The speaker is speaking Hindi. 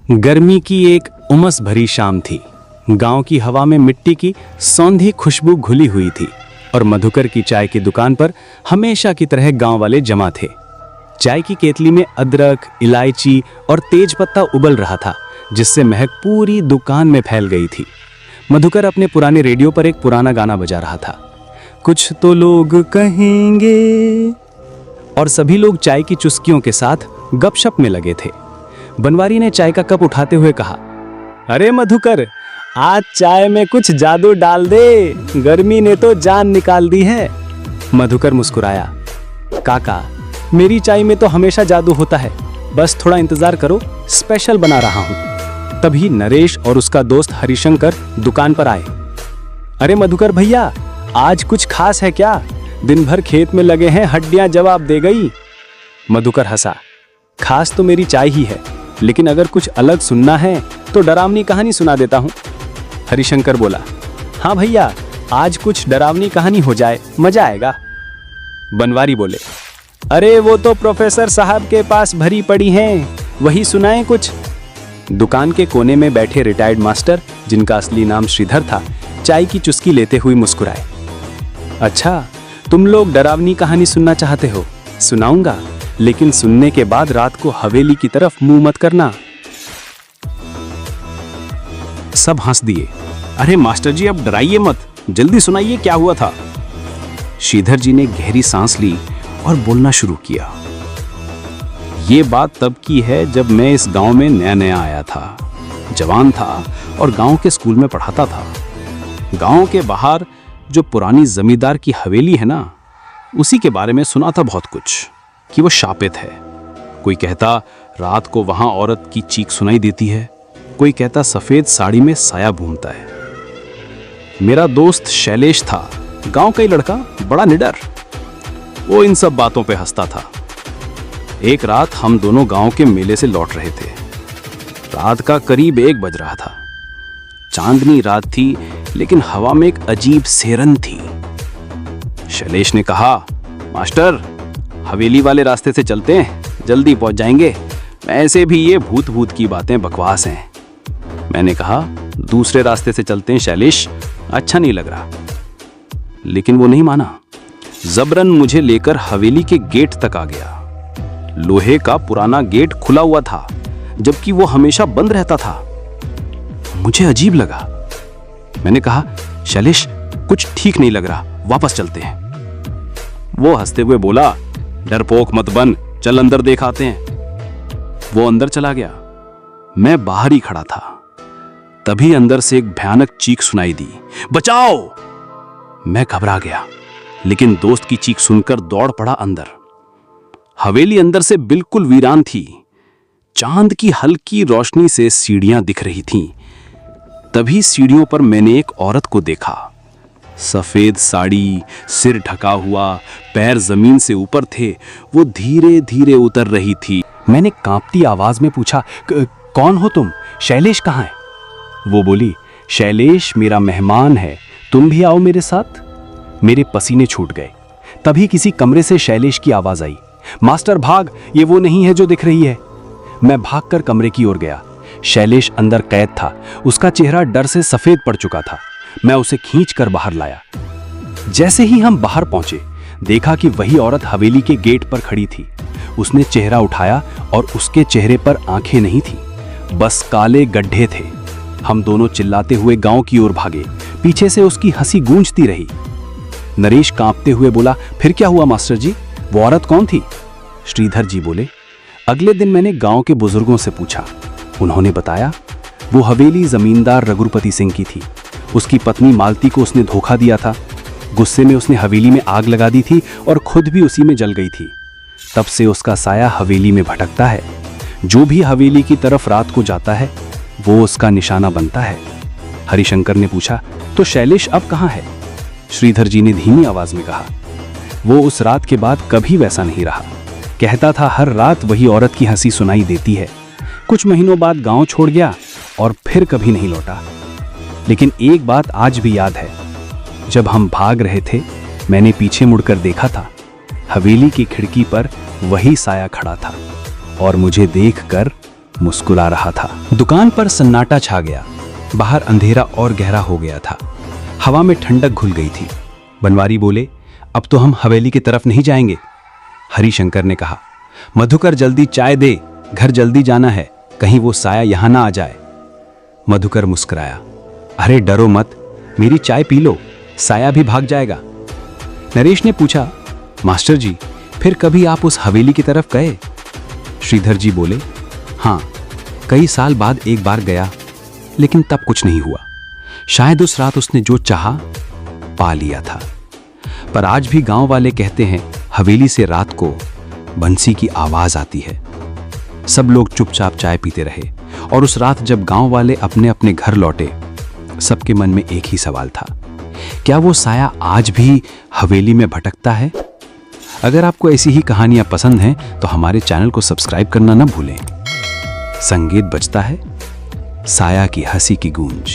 गर्मी की एक उमस भरी शाम थी। गांव की हवा में मिट्टी की सौंधी खुशबू घुली हुई थी और मधुकर की चाय की दुकान पर हमेशा की तरह गांव वाले जमा थे। चाय की केतली में अदरक, इलायची और तेज पत्ता उबल रहा था, जिससे महक पूरी दुकान में फैल गई थी। मधुकर अपने पुराने रेडियो पर एक पुराना गाना बजा रहा था, कुछ तो लोग कहेंगे, और सभी लोग चाय की चुस्कियों के साथ गपशप में लगे थे। बनवारी ने चाय का कप उठाते हुए कहा, अरे मधुकर, आज चाय में कुछ जादू डाल दे, गर्मी ने तो जान निकाल दी है। मधुकर मुस्कुराया, काका, मेरी चाय में तो हमेशा जादू होता है, बस थोड़ा इंतजार करो, स्पेशल बना रहा हूं। तभी नरेश और उसका दोस्त हरिशंकर दुकान पर आए। अरे मधुकर भैया, आज कुछ खास है क्या? दिन भर खेत में लगे हैं, हड्डियां जवाब दे गई। मधुकर हंसा, खास तो मेरी चाय ही है, लेकिन अगर कुछ अलग सुनना है तो डरावनी कहानी सुना देता हूं। हरिशंकर बोला, हाँ भैया, आज कुछ डरावनी कहानी हो जाए, मजा आएगा। बनवारी बोले, अरे वो तो प्रोफेसर साहब के पास भरी पड़ी हैं, वही सुनाएं कुछ। दुकान के कोने में बैठे रिटायर्ड मास्टर, जिनका असली नाम श्रीधर था, चाय की चुस्की लेते हुए मुस्कुराए। अच्छा, तुम लोग डरावनी कहानी सुनना चाहते हो, सुनाऊंगा, लेकिन सुनने के बाद रात को हवेली की तरफ मुंह मत करना। सब हंस दिए। अरे मास्टर जी, अब डराइए मत, जल्दी सुनाइए क्या हुआ था। श्रीधर जी ने गहरी सांस ली और बोलना शुरू किया। ये बात तब की है जब मैं इस गांव में नया नया आया था, जवान था और गांव के स्कूल में पढ़ाता था। गांव के बाहर जो पुरानी जमींदार की हवेली है ना, उसी के बारे में सुना था बहुत कुछ, कि वो शापित है। कोई कहता रात को वहां औरत की चीख सुनाई देती है, कोई कहता सफेद साड़ी में साया घूमता है। मेरा दोस्त शैलेश था, गांव का ही लड़का, बड़ा निडर। वो इन सब बातों पे हंसता था। एक रात हम दोनों गांव के मेले से लौट रहे थे। रात का करीब 1 बज रहा था। चांदनी रात थी, लेकिन हवा में एक अजीब सेरन थी। शैलेश ने कहा, मास्टर, हवेली वाले रास्ते से चलते हैं, जल्दी पहुंच जाएंगे। ऐसे भी ये भूत भूत की बातें बकवास हैं। मैंने कहा, दूसरे रास्ते से चलते हैं शैलेश, अच्छा नहीं लग रहा। लेकिन वो नहीं माना। जबरन मुझे लेकर हवेली के गेट तक आ गया। लोहे का पुराना गेट खुला हुआ था, जबकि वो हमेशा बंद रहता था। मुझे अजीब लगा। मैंने कहा, शैलेश, कुछ ठीक नहीं लग रहा, वापस चलते हैं। वो हंसते हुए बोला, डरपोक मत बन, चल अंदर देख आते हैं। वो अंदर चला गया। मैं बाहर ही खड़ा था। तभी अंदर से एक भयानक चीख सुनाई दी, बचाओ! मैं घबरा गया, लेकिन दोस्त की चीख सुनकर दौड़ पड़ा अंदर। हवेली अंदर से बिल्कुल वीरान थी। चांद की हल्की रोशनी से सीढ़ियां दिख रही थीं। तभी सीढ़ियों पर मैंने एक औरत को देखा। सफेद साड़ी, सिर ढका हुआ, पैर जमीन से ऊपर थे। वो धीरे धीरे उतर रही थी। मैंने कांपती आवाज में पूछा, कौन हो तुम? शैलेश कहाँ है? वो बोली, शैलेश मेरा मेहमान है, तुम भी आओ मेरे साथ। मेरे पसीने छूट गए। तभी किसी कमरे से शैलेश की आवाज आई, मास्टर भाग, ये वो नहीं है जो दिख रही है। मैं भागकर कमरे की ओर गया। शैलेश अंदर कैद था। उसका चेहरा डर से सफेद पड़ चुका था। मैं उसे खींचकर बाहर लाया। जैसे ही हम बाहर पहुंचे, देखा कि वही औरत हवेली के गेट पर खड़ी थी। उसने चेहरा उठाया और उसके चेहरे पर आंखें नहीं थी, बस काले गड्ढे थे। हम दोनों चिल्लाते हुए गांव की ओर भागे। पीछे से उसकी हंसी गूंजती रही। नरेश कांपते हुए बोला, फिर क्या हुआ मास्टर जी? वो औरत कौन थी? श्रीधर जी बोले, अगले दिन मैंने गांव के बुजुर्गों से पूछा। उन्होंने बताया, वो हवेली जमींदार रघुपति सिंह की थी। उसकी पत्नी मालती को उसने धोखा दिया था। गुस्से में उसने हवेली में आग लगा दी थी और खुद भी उसी में जल गई थी। तब से उसका साया हवेली में भटकता है। जो भी हवेली की तरफ रात को जाता है, वो उसका निशाना बनता है। हरिशंकर ने पूछा, तो शैलेश अब कहाँ है? श्रीधर जी ने धीमी आवाज में कहा, वो उस रात के बाद कभी वैसा नहीं रहा। कहता था हर रात वही औरत की हंसी सुनाई देती है। कुछ महीनों बाद गांव छोड़ गया और फिर कभी नहीं लौटा। लेकिन एक बात आज भी याद है, जब हम भाग रहे थे, मैंने पीछे मुड़कर देखा था। हवेली की खिड़की पर वही साया खड़ा था और मुझे देखकर मुस्कुरा रहा था। दुकान पर सन्नाटा छा गया। बाहर अंधेरा और गहरा हो गया था। हवा में ठंडक घुल गई थी। बनवारी बोले, अब तो हम हवेली की तरफ नहीं जाएंगे। हरिशंकर ने कहा, मधुकर जल्दी चाय दे, घर जल्दी जाना है, कहीं वो साया यहां ना आ जाए। मधुकर मुस्कुराया, अरे डरो मत, मेरी चाय पी लो, साया भी भाग जाएगा। नरेश ने पूछा, मास्टर जी फिर कभी आप उस हवेली की तरफ गए? श्रीधर जी बोले, हाँ, कई साल बाद एक बार गया, लेकिन तब कुछ नहीं हुआ। शायद उस रात उसने जो चाहा पा लिया था। पर आज भी गांव वाले कहते हैं हवेली से रात को बंसी की आवाज आती है। सब लोग चुपचाप चाय पीते रहे और उस रात जब गांव वाले अपने अपने घर लौटे, सबके मन में एक ही सवाल था, क्या वो साया आज भी हवेली में भटकता है? अगर आपको ऐसी ही कहानियां पसंद हैं तो हमारे चैनल को सब्सक्राइब करना न भूलें। संगीत बजता है, साया की हंसी की गूंज।